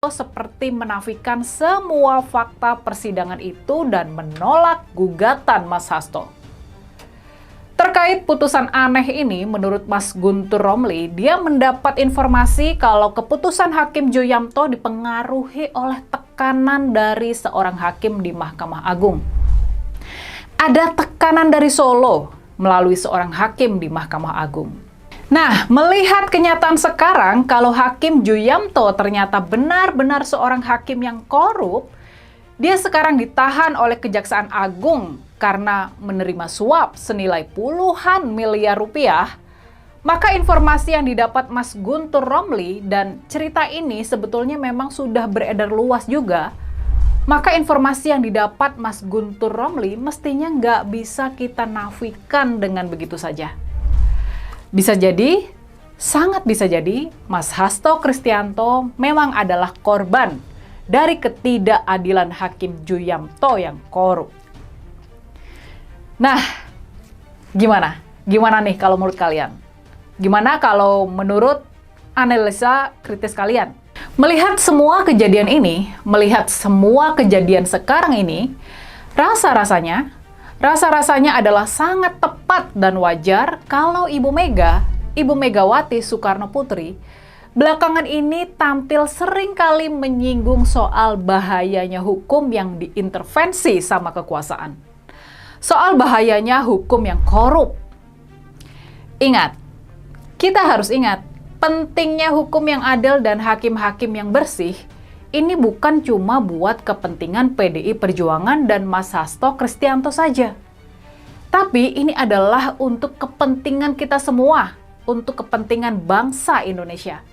Sugiarto seperti menafikan semua fakta persidangan itu dan menolak gugatan Mas Hasto. Terkait putusan aneh ini, menurut Mas Guntur Romli, dia mendapat informasi kalau keputusan Hakim Ju-Yamto dipengaruhi oleh tekanan dari seorang hakim di Mahkamah Agung. Ada tekanan dari Solo melalui seorang hakim di Mahkamah Agung. Nah, melihat kenyataan sekarang kalau Hakim Ju-Yamto ternyata benar-benar seorang hakim yang korup, dia sekarang ditahan oleh Kejaksaan Agung karena menerima suap senilai puluhan miliar rupiah, maka informasi yang didapat Mas Guntur Romli dan cerita ini sebetulnya memang sudah beredar luas juga, maka informasi yang didapat Mas Guntur Romli mestinya nggak bisa kita nafikan dengan begitu saja. Bisa jadi, sangat bisa jadi, Mas Hasto Kristianto memang adalah korban dari ketidakadilan Hakim Ju-Yamto yang korup. Nah, gimana? Gimana nih kalau menurut kalian? Gimana kalau menurut analisa kritis kalian? Melihat semua kejadian ini, melihat semua kejadian sekarang ini, rasa-rasanya adalah sangat tepat dan wajar kalau Ibu Megawati Soekarno Putri, belakangan ini tampil sering kali menyinggung soal bahayanya hukum yang diintervensi sama kekuasaan. Soal bahayanya hukum yang korup. Ingat, kita harus ingat, pentingnya hukum yang adil dan hakim-hakim yang bersih, ini bukan cuma buat kepentingan PDI Perjuangan dan Mas Hasto Kristianto saja. Tapi ini adalah untuk kepentingan kita semua, untuk kepentingan bangsa Indonesia.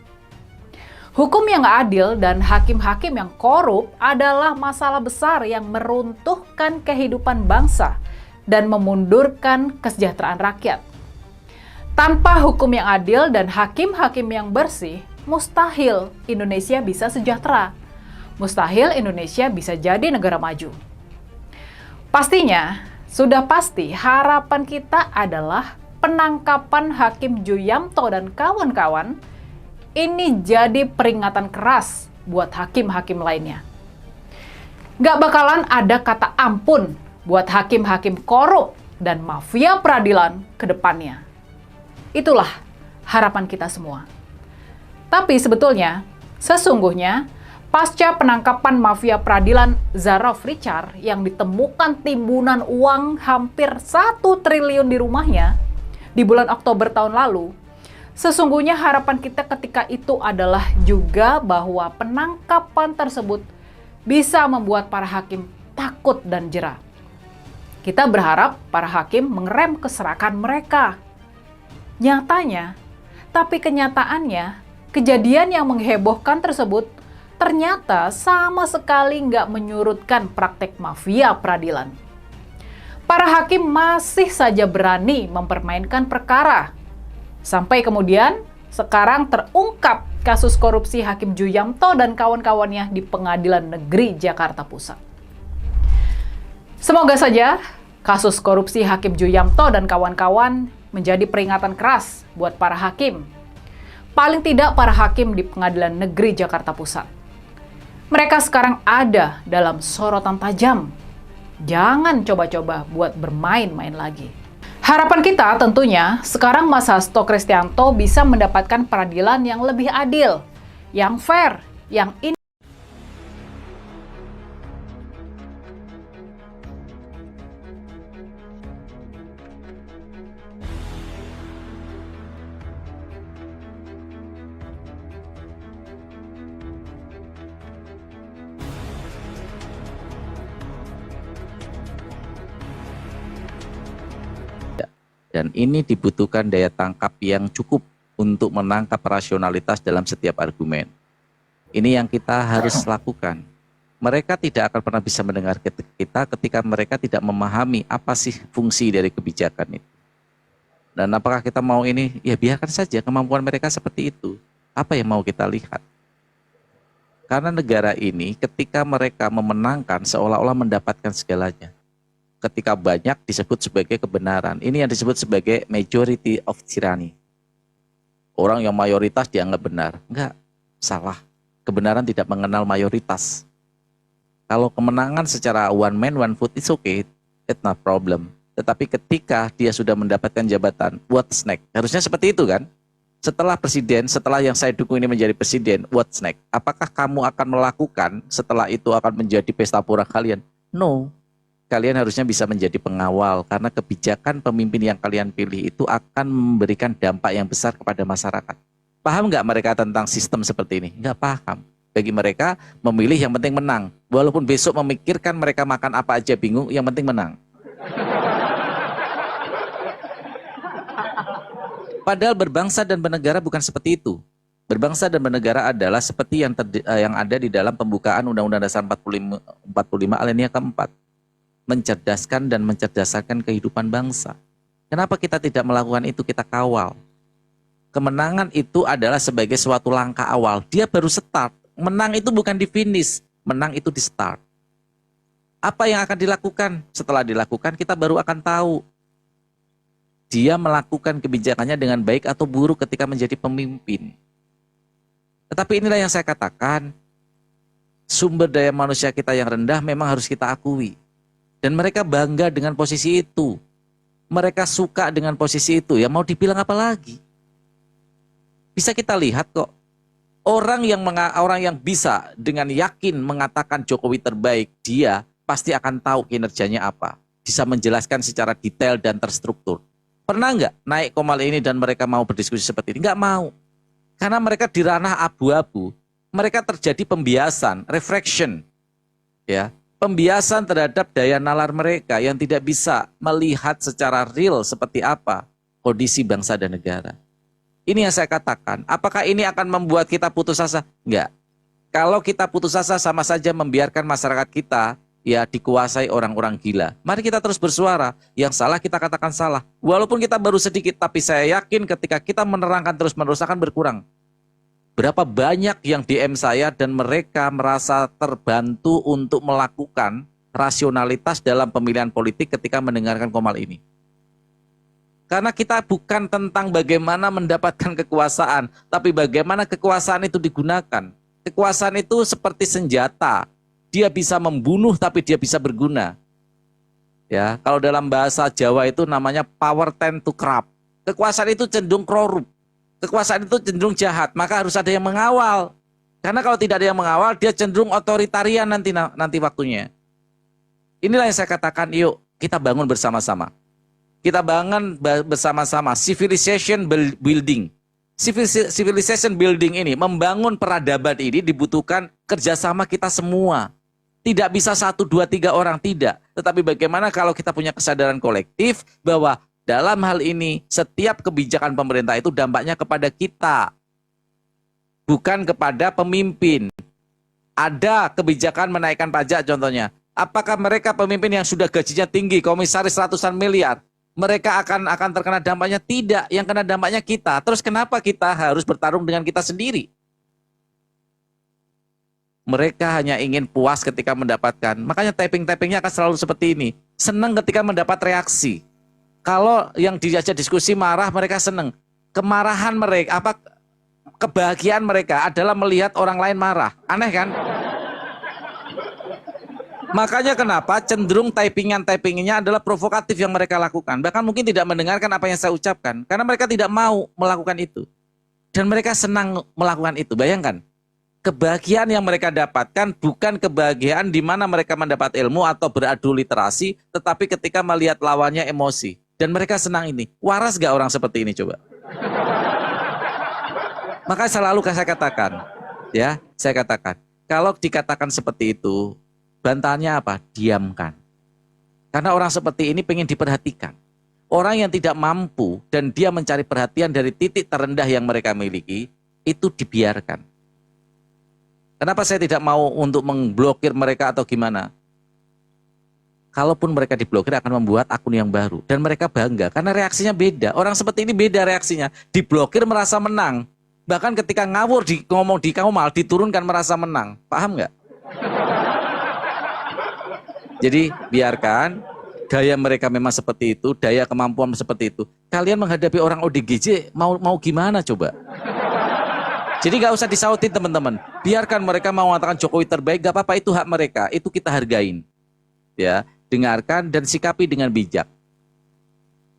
Hukum yang adil dan hakim-hakim yang korup adalah masalah besar yang meruntuhkan kehidupan bangsa dan memundurkan kesejahteraan rakyat. Tanpa hukum yang adil dan hakim-hakim yang bersih, mustahil Indonesia bisa sejahtera. Mustahil Indonesia bisa jadi negara maju. Pastinya, sudah pasti harapan kita adalah penangkapan Hakim Ju-Yamto dan kawan-kawan ini jadi peringatan keras buat hakim-hakim lainnya. Gak bakalan ada kata ampun buat hakim-hakim korup dan mafia peradilan ke depannya. Itulah harapan kita semua. Tapi sebetulnya, sesungguhnya, pasca penangkapan mafia peradilan Zaroff Richard yang ditemukan timbunan uang hampir 1 triliun di rumahnya di bulan Oktober tahun lalu, sesungguhnya harapan kita ketika itu adalah juga bahwa penangkapan tersebut bisa membuat para hakim takut dan jera. Kita berharap para hakim mengerem keserakan mereka. Nyatanya, tapi kenyataannya, kejadian yang menghebohkan tersebut ternyata sama sekali nggak menyurutkan praktek mafia peradilan. Para hakim masih saja berani mempermainkan perkara. Sampai kemudian, sekarang terungkap kasus korupsi Hakim Ju-Yamto dan kawan-kawannya di Pengadilan Negeri Jakarta Pusat. Semoga saja kasus korupsi Hakim Ju-Yamto dan kawan-kawan menjadi peringatan keras buat para hakim. Paling tidak para hakim di Pengadilan Negeri Jakarta Pusat. Mereka sekarang ada dalam sorotan tajam. Jangan coba-coba buat bermain-main lagi. Harapan kita tentunya sekarang Mas Hasto Kristianto bisa mendapatkan peradilan yang lebih adil, yang fair, yang Dan ini dibutuhkan daya tangkap yang cukup untuk menangkap rasionalitas dalam setiap argumen. Ini yang kita harus lakukan. Mereka tidak akan pernah bisa mendengar kita ketika mereka tidak memahami apa sih fungsi dari kebijakan itu. Dan apakah kita mau ini? Ya biarkan saja kemampuan mereka seperti itu. Apa yang mau kita lihat? Karena negara ini ketika mereka memenangkan seolah-olah mendapatkan segalanya. Ketika banyak disebut sebagai kebenaran. Ini yang disebut sebagai majority of tyranny. Orang yang mayoritas dianggap benar. Enggak, salah. Kebenaran tidak mengenal mayoritas. Kalau kemenangan secara one man one vote it's okay, it's not problem. Tetapi ketika dia sudah mendapatkan jabatan, what's next? Harusnya seperti itu kan? Setelah presiden, setelah yang saya dukung ini menjadi presiden, what's next? Apakah kamu akan melakukan setelah itu akan menjadi pesta pora kalian? No. Kalian harusnya bisa menjadi pengawal karena kebijakan pemimpin yang kalian pilih itu akan memberikan dampak yang besar kepada masyarakat. Paham nggak mereka tentang sistem seperti ini? Nggak paham. Bagi mereka memilih yang penting menang. Walaupun besok memikirkan mereka makan apa aja bingung, yang penting menang. Padahal berbangsa dan bernegara bukan seperti itu. Berbangsa dan bernegara adalah seperti yang ada di dalam pembukaan Undang-Undang Dasar 45 alinea keempat. Mencerdaskan dan mencerdasakan kehidupan bangsa. Kenapa kita tidak melakukan itu? Kita kawal. Kemenangan itu adalah sebagai suatu langkah awal. Dia baru start. Menang itu bukan di finish. Menang itu di start. Apa yang akan dilakukan? Setelah dilakukan kita baru akan tahu. Dia melakukan kebijakannya dengan baik atau buruk ketika menjadi pemimpin. Tetapi inilah yang saya katakan. Sumber daya manusia kita yang rendah memang harus kita akui. Dan mereka bangga dengan posisi itu. Mereka suka dengan posisi itu. Ya mau dibilang apa lagi? Bisa kita lihat kok. Orang yang bisa dengan yakin mengatakan Jokowi terbaik, dia pasti akan tahu kinerjanya apa. Bisa menjelaskan secara detail dan terstruktur. Pernah nggak naik Komal ini dan mereka mau berdiskusi seperti ini? Nggak mau. Karena mereka di ranah abu-abu. Mereka terjadi pembiasan, refraction. Ya, pembiasan terhadap daya nalar mereka yang tidak bisa melihat secara real seperti apa kondisi bangsa dan negara. Ini yang saya katakan, apakah ini akan membuat kita putus asa? Enggak. Kalau kita putus asa sama saja membiarkan masyarakat kita ya dikuasai orang-orang gila. Mari kita terus bersuara, yang salah kita katakan salah. Walaupun kita baru sedikit, tapi saya yakin ketika kita menerangkan terus-menerus akan berkurang. Berapa banyak yang DM saya dan mereka merasa terbantu untuk melakukan rasionalitas dalam pemilihan politik ketika mendengarkan Komal ini. Karena kita bukan tentang bagaimana mendapatkan kekuasaan, tapi bagaimana kekuasaan itu digunakan. Kekuasaan itu seperti senjata. Dia bisa membunuh tapi dia bisa berguna. Ya, kalau dalam bahasa Jawa itu namanya power tend to corrupt. Kekuasaan itu cenderung korup. Kekuasaan itu cenderung jahat, maka harus ada yang mengawal. Karena kalau tidak ada yang mengawal, dia cenderung otoritarian nanti waktunya. Inilah yang saya katakan, yuk kita bangun bersama-sama. Kita bangun bersama-sama civilization building. Civilization building ini, membangun peradaban ini dibutuhkan kerjasama kita semua. Tidak bisa 1, 2, 3 orang, tidak. Tetapi bagaimana kalau kita punya kesadaran kolektif bahwa dalam hal ini setiap kebijakan pemerintah itu dampaknya kepada kita. Bukan kepada pemimpin. Ada kebijakan menaikkan pajak contohnya. Apakah mereka pemimpin yang sudah gajinya tinggi, komisaris ratusan miliar, mereka akan terkena dampaknya? Tidak, yang kena dampaknya kita. Terus kenapa kita harus bertarung dengan kita sendiri? Mereka hanya ingin puas ketika mendapatkan. Makanya tapping-tappingnya akan selalu seperti ini. Senang ketika mendapat reaksi. Kalau yang diajak diskusi marah, mereka senang. Kemarahan mereka, kebahagiaan mereka adalah melihat orang lain marah. Aneh kan? Makanya kenapa cenderung typingan-typingnya adalah provokatif yang mereka lakukan. Bahkan mungkin tidak mendengarkan apa yang saya ucapkan. Karena mereka tidak mau melakukan itu. Dan mereka senang melakukan itu. Bayangkan. Kebahagiaan yang mereka dapatkan bukan kebahagiaan di mana mereka mendapat ilmu atau beradu literasi. Tetapi ketika melihat lawannya emosi. Dan mereka senang ini. Waras gak orang seperti ini coba? Maka selalu saya katakan. Ya, saya katakan. Kalau dikatakan seperti itu. Bantahannya apa? Diamkan. Karena orang seperti ini pengen diperhatikan. Orang yang tidak mampu dan dia mencari perhatian dari titik terendah yang mereka miliki, itu dibiarkan. Kenapa saya tidak mau untuk memblokir mereka atau gimana? Kalaupun mereka diblokir akan membuat akun yang baru. Dan mereka bangga karena reaksinya beda. Orang seperti ini beda reaksinya. Diblokir merasa menang. Bahkan ketika ngawur ngomong di Komal diturunkan merasa menang. Paham nggak? Jadi biarkan daya mereka memang seperti itu, daya kemampuan seperti itu. Kalian menghadapi orang ODGJ mau gimana coba? Jadi nggak usah disautin teman-teman. Biarkan mereka mau mengatakan Jokowi terbaik, nggak apa-apa, itu hak mereka. Itu kita hargain. Ya, dengarkan dan sikapi dengan bijak.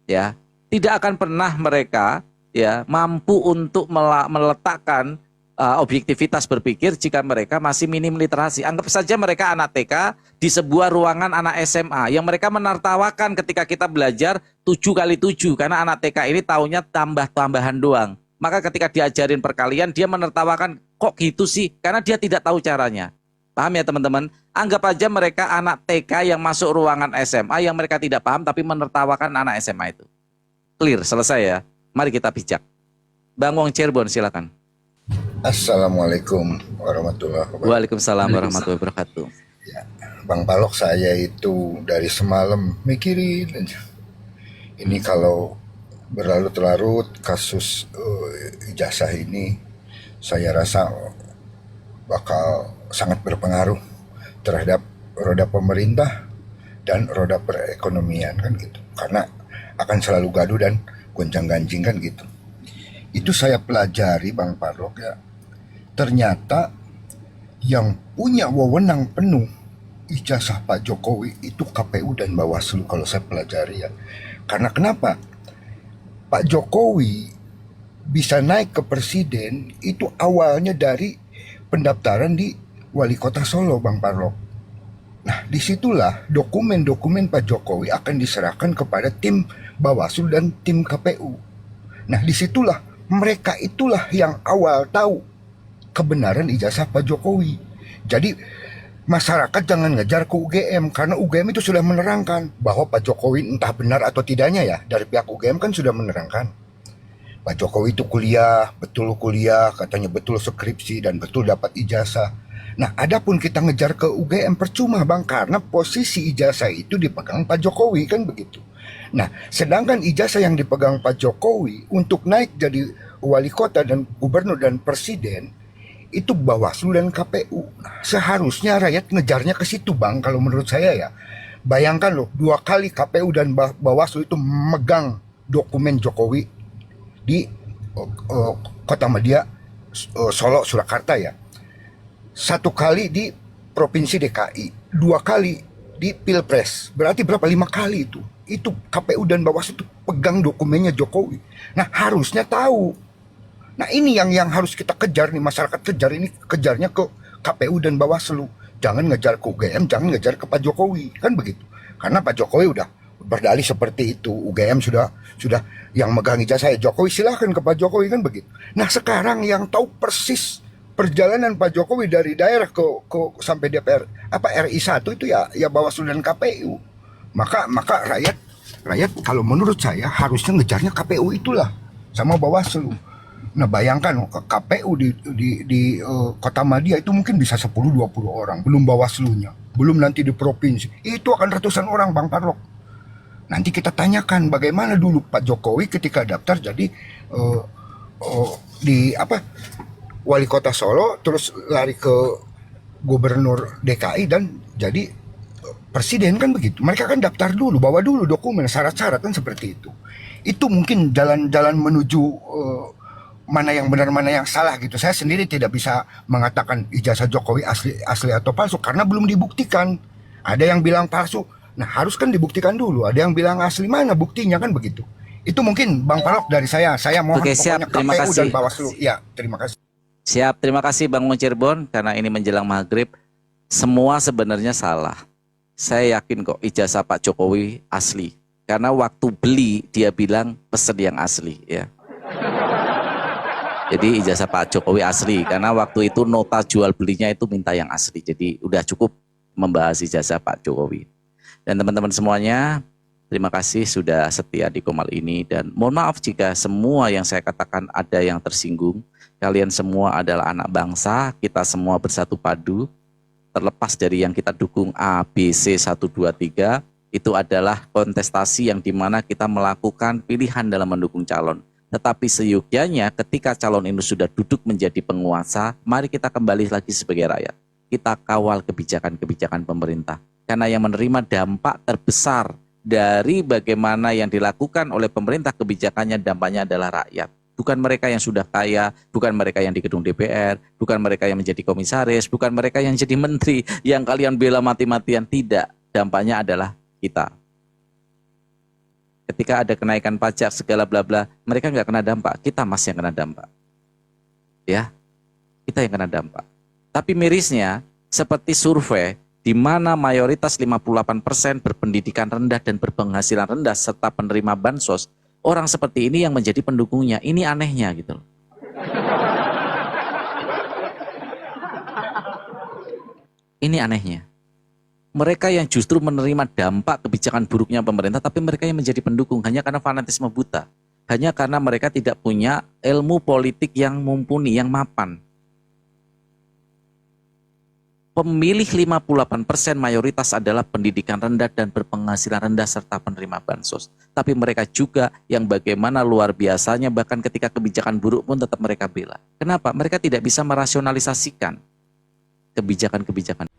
Ya, tidak akan pernah mereka ya mampu untuk meletakkan objektivitas berpikir jika mereka masih minim literasi. Anggap saja mereka anak TK di sebuah ruangan anak SMA yang mereka menertawakan ketika kita belajar 7x7 karena anak TK ini taunya tambah-tambahan doang. Maka ketika diajarin perkalian dia menertawakan, kok gitu sih? Karena dia tidak tahu caranya. Paham ya teman-teman? Anggap aja mereka anak TK yang masuk ruangan SMA yang mereka tidak paham tapi menertawakan anak SMA itu. Clear, selesai ya. Mari kita bijak. Bang Wong Cirebon, silakan. Assalamualaikum warahmatullahi wabarakatuh. Waalaikumsalam warahmatullahi wabarakatuh. Ya, Bang Palok, saya itu dari semalam mikirin aja. Ini kalau berlarut-larut kasus ijazah ini, saya rasa bakal sangat berpengaruh terhadap roda pemerintah dan roda perekonomian kan gitu. Karena akan selalu gaduh dan gonjang-ganjing kan gitu. Itu saya pelajari Bang Palok ya. Ternyata yang punya wewenang penuh ijazah Pak Jokowi itu KPU dan Bawaslu kalau saya pelajari ya. Karena kenapa? Pak Jokowi bisa naik ke presiden itu awalnya dari pendaftaran di Wali Kota Solo, Bang Parlok. Nah, disitulah dokumen-dokumen Pak Jokowi akan diserahkan kepada tim Bawaslu dan tim KPU. Nah, disitulah mereka itulah yang awal tahu kebenaran ijazah Pak Jokowi. Jadi masyarakat jangan ngejar ke UGM karena UGM itu sudah menerangkan bahwa Pak Jokowi entah benar atau tidaknya ya, dari pihak UGM kan sudah menerangkan Pak Jokowi itu betul kuliah, katanya betul skripsi dan betul dapat ijazah. Nah, adapun kita ngejar ke UGM percuma Bang, karena posisi ijazah itu dipegang Pak Jokowi kan begitu. Nah, sedangkan ijazah yang dipegang Pak Jokowi untuk naik jadi wali kota dan gubernur dan presiden itu Bawaslu dan KPU. Seharusnya rakyat ngejarnya ke situ Bang, kalau menurut saya ya. Bayangkan loh, 2 kali KPU dan Bawaslu itu megang dokumen Jokowi di Kota Madia, Solo, Surakarta ya. 1 kali di Provinsi DKI, 2 kali di Pilpres. Berarti berapa? 5 kali itu. Itu KPU dan Bawaslu itu pegang dokumennya Jokowi. Nah, harusnya tahu. Nah, ini yang harus kita kejar nih, masyarakat kejar ini, kejarnya ke KPU dan Bawaslu. Jangan ngejar ke UGM, jangan ngejar ke Pak Jokowi, kan begitu. Karena Pak Jokowi udah berdalih seperti itu, UGM sudah yang megang ijazah saya Jokowi, silahkan ke Pak Jokowi, kan begitu. Nah, sekarang yang tahu persis perjalanan Pak Jokowi dari daerah ke sampai DPR RI 1 itu ya Bawaslu dan KPU. Maka rakyat kalau menurut saya harusnya ngejarnya KPU itulah sama Bawaslu. Nah, bayangkan KPU di Kota Madia itu mungkin bisa 10-20 orang, belum Bawaslunya, belum nanti di provinsi. Itu akan ratusan orang Bang Parlok. Nanti kita tanyakan bagaimana dulu Pak Jokowi ketika daftar jadi Wali Kota Solo, terus lari ke Gubernur DKI dan jadi presiden kan begitu. Mereka kan daftar dulu, bawa dulu dokumen, syarat-syarat kan seperti itu. Itu mungkin jalan-jalan menuju mana yang benar mana yang salah gitu. Saya sendiri tidak bisa mengatakan ijazah Jokowi asli atau palsu karena belum dibuktikan. Ada yang bilang palsu, nah harus kan dibuktikan dulu. Ada yang bilang asli, mana buktinya, kan begitu. Itu mungkin Bang Palok dari saya mohon. Oke, siap, terima KPU kasih. dan Bawaslu. Ya, terima kasih. Siap, terima kasih Bang Wong Cirebon. Karena ini menjelang maghrib, semua sebenarnya salah. Saya yakin kok ijazah Pak Jokowi asli. Karena waktu beli dia bilang pesen yang asli ya. Jadi ijazah Pak Jokowi asli, karena waktu itu nota jual belinya itu minta yang asli. Jadi udah cukup membahas ijazah Pak Jokowi. Dan teman-teman semuanya, terima kasih sudah setia di Komal ini. Dan mohon maaf jika semua yang saya katakan ada yang tersinggung. Kalian semua adalah anak bangsa, kita semua bersatu padu. Terlepas dari yang kita dukung A, B, C, 1, 2, 3, itu adalah kontestasi yang dimana kita melakukan pilihan dalam mendukung calon. Tetapi seyogyanya ketika calon ini sudah duduk menjadi penguasa, mari kita kembali lagi sebagai rakyat. Kita kawal kebijakan-kebijakan pemerintah. Karena yang menerima dampak terbesar dari bagaimana yang dilakukan oleh pemerintah kebijakannya, dampaknya adalah rakyat. Bukan mereka yang sudah kaya, bukan mereka yang di gedung DPR, bukan mereka yang menjadi komisaris, bukan mereka yang jadi menteri, yang kalian bela mati-matian. Tidak, dampaknya adalah kita. Ketika ada kenaikan pajak segala bla bla, mereka nggak kena dampak, kita Mas yang kena dampak. Ya, kita yang kena dampak. Tapi mirisnya, seperti survei, di mana mayoritas 58% berpendidikan rendah dan berpenghasilan rendah serta penerima bansos, orang seperti ini yang menjadi pendukungnya. Ini anehnya gitu loh. Ini anehnya. Mereka yang justru menerima dampak kebijakan buruknya pemerintah, tapi mereka yang menjadi pendukung hanya karena fanatisme buta. Hanya karena mereka tidak punya ilmu politik yang mumpuni, yang mapan. Pemilih 58% mayoritas adalah pendidikan rendah dan berpenghasilan rendah serta penerima bansos. Tapi mereka juga yang bagaimana luar biasanya bahkan ketika kebijakan buruk pun tetap mereka bela. Kenapa? Mereka tidak bisa merasionalisasikan kebijakan-kebijakan.